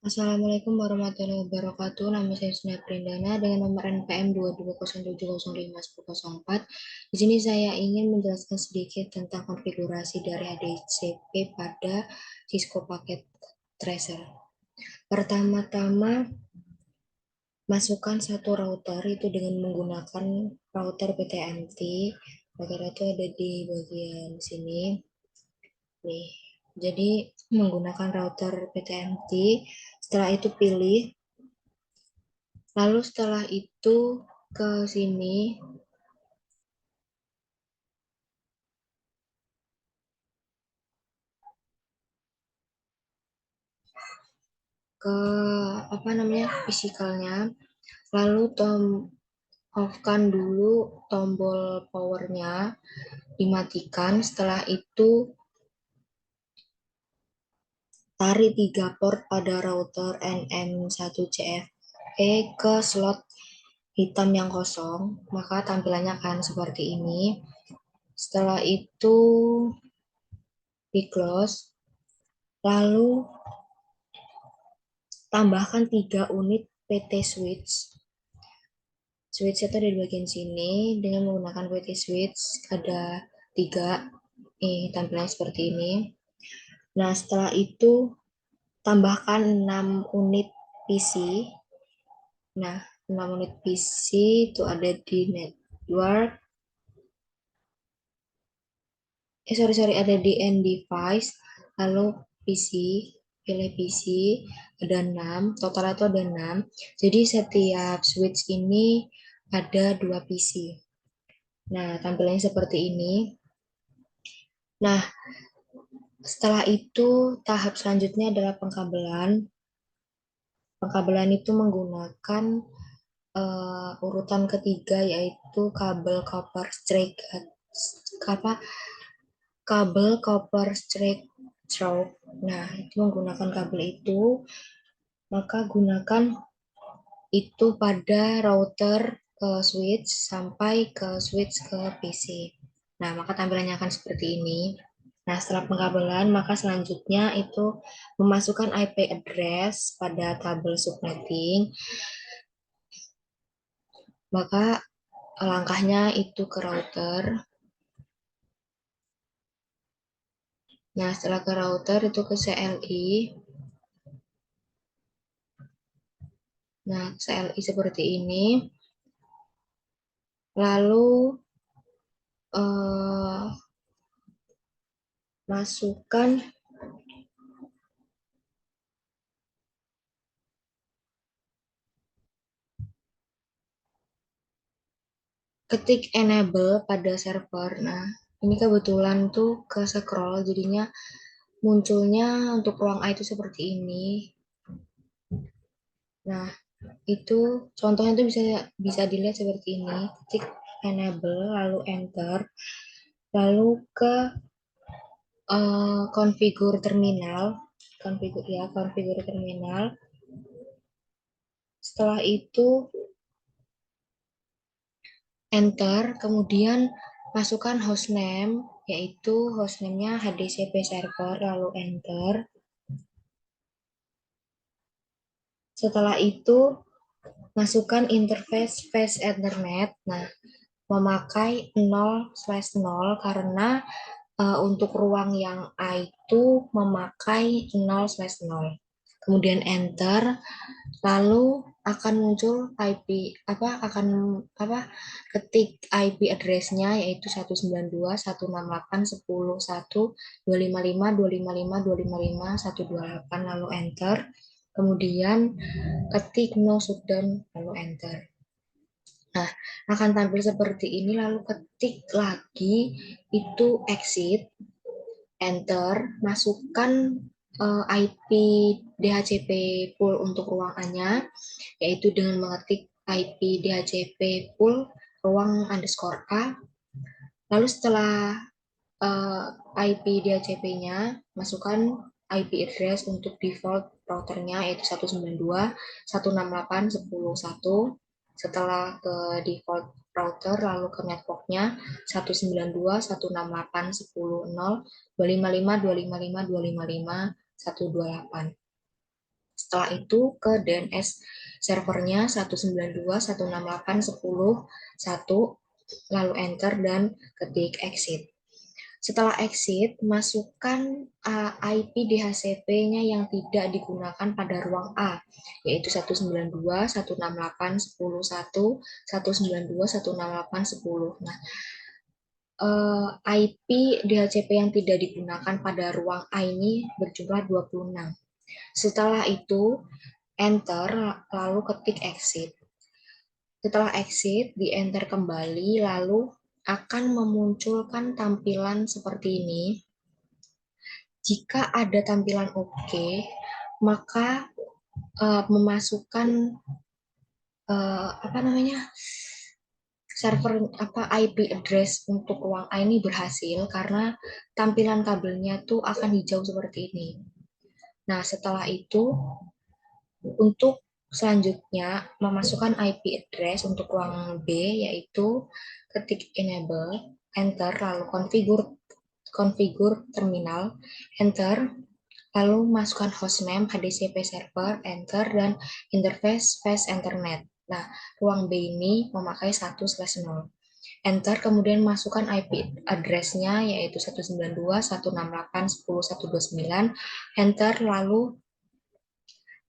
Assalamualaikum warahmatullahi wabarakatuh. Nama saya Sina Prindana dengan nomor NPM 220705104. Di sini saya ingin menjelaskan sedikit tentang konfigurasi dari HDCP pada Cisco Packet Tracer. Pertama-tama, masukkan satu router itu dengan menggunakan router PTMT. Router itu ada di bagian sini. Nih, jadi menggunakan router PTMT. Setelah itu pilih. Lalu setelah itu ke sini, ke apa namanya fisikalnya, lalu off-kan dulu tombol powernya, dimatikan. Setelah itu tarik 3 port pada router NM1CFE ke slot hitam yang kosong, maka tampilannya akan seperti ini. Setelah itu di close, lalu tambahkan 3 unit PT switch. Switch itu ada di bagian sini dengan menggunakan PT switch ada 3. Tampilannya seperti ini. Nah, setelah itu tambahkan 6 unit PC. Nah, 6 unit PC itu ada di network. Ada di end device, lalu PC, pilih PC, ada 6, total itu ada 6. Jadi setiap switch ini ada 2 PC. Nah, tampilannya seperti ini. Nah, setelah itu tahap selanjutnya adalah pengkabelan. Pengkabelan itu menggunakan urutan ketiga, yaitu kabel copper straight apa kabel copper straight through. Nah, itu menggunakan kabel itu, maka gunakan itu pada router ke switch sampai ke switch ke PC. Nah, maka tampilannya akan seperti ini. Nah, setelah pengkabelan, maka selanjutnya itu memasukkan IP address pada tabel subnetting. Maka langkahnya itu ke router. Nah, setelah ke router itu ke CLI. Nah, CLI seperti ini. Lalu masukkan ketik enable pada server. Nah, ini kebetulan tuh ke scroll jadinya munculnya untuk ruang A itu seperti ini. Nah, itu contohnya itu bisa dilihat seperti ini. Ketik enable lalu enter. Lalu ke configure terminal. Configure terminal. Setelah itu enter, kemudian masukkan hostname, yaitu hostname-nya HDCP server, lalu enter. Setelah itu masukkan interface face Ethernet. Nah, memakai 0/0 karena untuk ruang yang A itu memakai 0/0. Kemudian enter, lalu akan muncul IP ketik IP address-nya, yaitu 192.168.10.255.255.255.128, lalu enter. Kemudian ketik no shutdown lalu enter. Nah, akan tampil seperti ini, lalu ketik lagi itu exit, enter, masukkan IP DHCP pool untuk ruang A-nya, yaitu dengan mengetik IP DHCP pool ruang underscore A. Lalu setelah IP DHCP-nya, masukkan IP address untuk default routernya, yaitu 192.168.10.1. Setelah ke default router, lalu ke networknya 192.168.10.0.255.255.255.128. Setelah itu ke DNS servernya 192.168.10.1, lalu enter dan ketik exit. Setelah exit, masukkan IP DHCP-nya yang tidak digunakan pada ruang A, yaitu 192.168.10.1, 192.168.10. Nah, IP DHCP yang tidak digunakan pada ruang A ini berjumlah 26. Setelah itu, enter, lalu ketik exit. Setelah exit, di enter kembali, lalu akan memunculkan tampilan seperti ini. Jika ada tampilan oke, maka memasukkan server IP address untuk ruang A ini berhasil karena tampilan kabelnya tuh akan hijau seperti ini. Nah, setelah itu untuk selanjutnya memasukkan IP address untuk ruang B, yaitu ketik enable, enter, lalu configure terminal, enter, lalu masukkan hostname, HDCP server, enter, dan interface fast internet. Nah, ruang B ini memakai 1/0. Enter, kemudian masukkan IP address-nya, yaitu 192.168.10.129, enter, lalu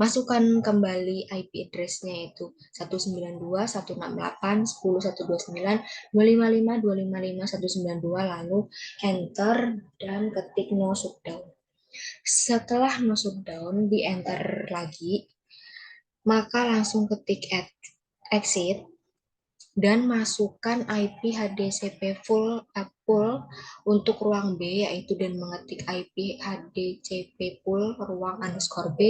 masukkan kembali IP address-nya, yaitu 192.168.10.129.255.255.192, lalu enter dan ketik no shutdown. Setelah no shutdown, di enter lagi, maka langsung ketik exit dan masukkan IP HDCP full untuk ruang B, yaitu dan mengetik IP HDCP full ruang _B,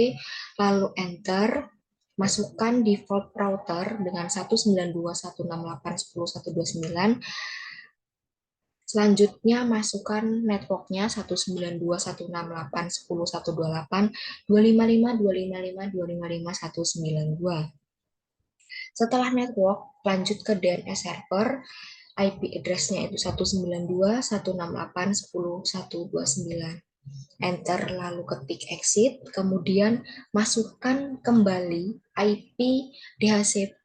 lalu enter, masukkan default router dengan 192.168.10.129. Selanjutnya masukkan networknya 192.168.10.128.255.255.255.192. Setelah network, lanjut ke DNS server, IP address-nya itu 192.168.10.129. Enter, lalu ketik exit, kemudian masukkan kembali IP DHCP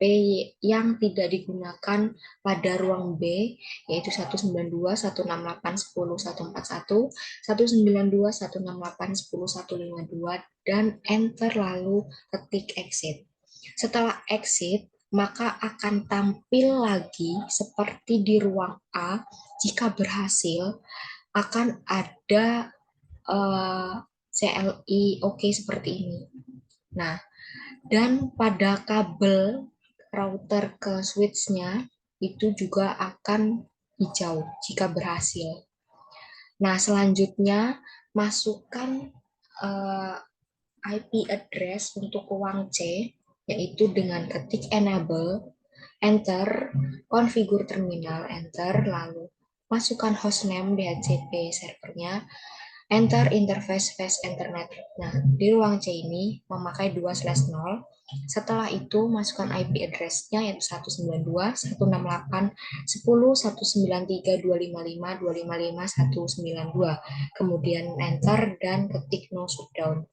yang tidak digunakan pada ruang B, yaitu 192.168.10.141, 192.168.10.152, dan enter, lalu ketik exit. Setelah exit, maka akan tampil lagi seperti di ruang A. Jika berhasil, akan ada CLI oke seperti ini. Nah, dan pada kabel router ke switch-nya itu juga akan hijau jika berhasil. Nah, selanjutnya masukkan IP address untuk ruang C, yaitu dengan ketik enable, enter, configure terminal, enter, lalu masukkan hostname DHCP servernya, enter, interface fast internet. Nah, di ruang C ini memakai 2/0. Setelah itu masukkan IP address-nya, yaitu 192.168.10.193.255.255.192. Kemudian enter dan ketik no shutdown.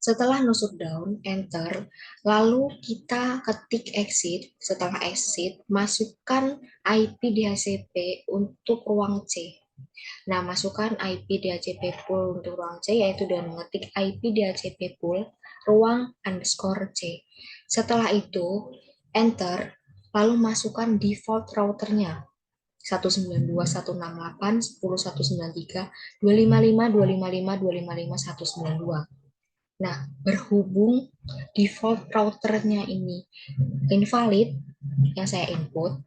Setelah no shutdown, enter, lalu kita ketik exit. Setelah exit, masukkan IP DHCP untuk ruang C. Nah, masukkan IP DHCP pool untuk ruang C, yaitu dengan mengetik IP DHCP pool ruang _C. Setelah itu, enter, lalu masukkan default routernya, 192.168.10.193.255.255.255.192. Nah, berhubung default routernya ini invalid yang saya input,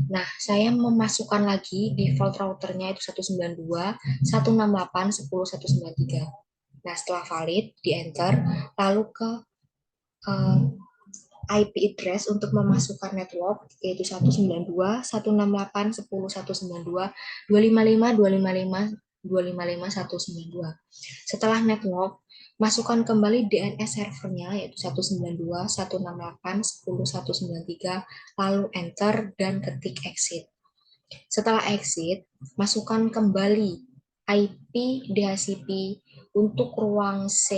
nah, saya memasukkan lagi default routernya itu 192.168.10.193. Nah, setelah valid, di enter, lalu ke IP address untuk memasukkan network, yaitu 192.168.10.255.255.255.192. Setelah network, masukkan kembali DNS servernya, yaitu 192.168.10.193, lalu enter dan ketik exit. Setelah exit, masukkan kembali IP DHCP untuk ruang C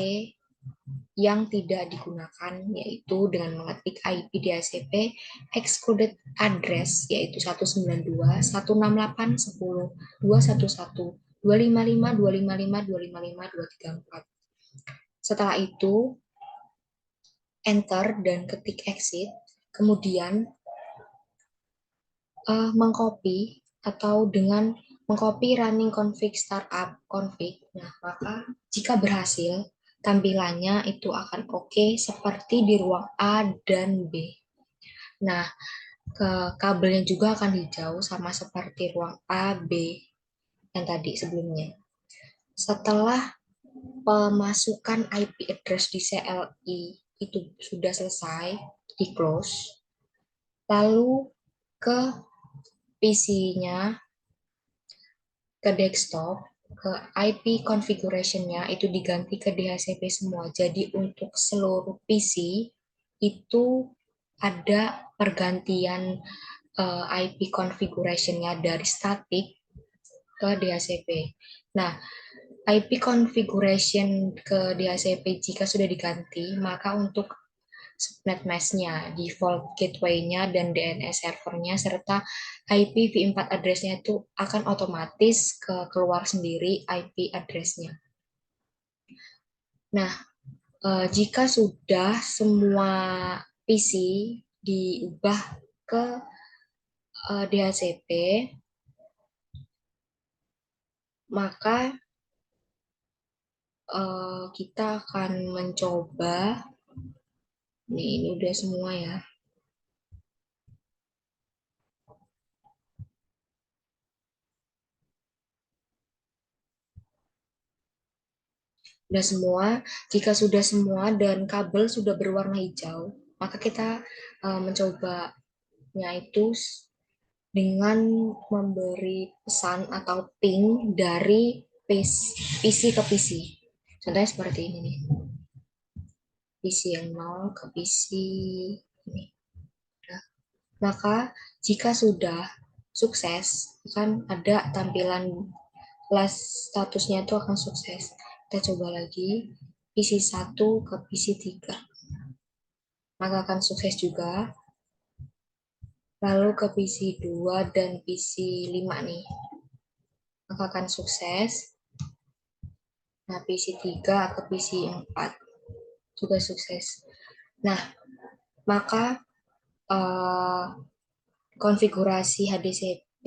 yang tidak digunakan, yaitu dengan mengetik IP DHCP excluded address, yaitu 192, 168, 10, 211, 255, 255, 255, 234. Setelah itu, enter dan ketik exit, kemudian mengcopy atau dengan mengcopy running config startup config. Nah, maka jika berhasil, tampilannya itu akan oke seperti di ruang A dan B. Nah, ke kabelnya juga akan hijau sama seperti ruang A, B yang tadi sebelumnya. Setelah pemasukan IP address di CLI itu sudah selesai, di close, lalu ke PC-nya, ke desktop, ke IP configuration-nya itu diganti ke DHCP semua. Jadi untuk seluruh PC itu ada pergantian IP configuration-nya dari static ke DHCP. Nah, IP configuration ke DHCP jika sudah diganti, maka untuk subnet mesh-nya, default gateway-nya, dan DNS server-nya, serta IPv4 address-nya itu akan otomatis keluar sendiri IP address-nya. Nah, jika sudah semua PC diubah ke DHCP, maka kita akan mencoba, nih ini udah semua ya, udah semua. Jika sudah semua dan kabel sudah berwarna hijau, maka kita mencobanya itu dengan memberi pesan atau ping dari PC ke PC. Contohnya seperti ini nih. PC yang 0 ke PC ini. Nah, maka jika sudah sukses, akan ada tampilan last statusnya itu akan sukses. Kita coba lagi PC 1 ke PC 3. Maka akan sukses juga. Lalu ke PC 2 dan PC 5 nih. Maka akan sukses. Nah, PC 3 ke PC 4 juga sukses. Nah, maka eh, konfigurasi HDCP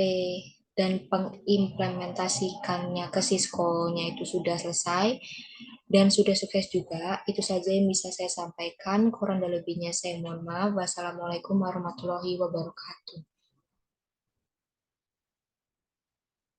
dan pengimplementasikannya ke Cisco-nya itu sudah selesai dan sudah sukses juga. Itu saja yang bisa saya sampaikan. Kurang dan lebihnya saya mohon maaf. Wassalamualaikum warahmatullahi wabarakatuh.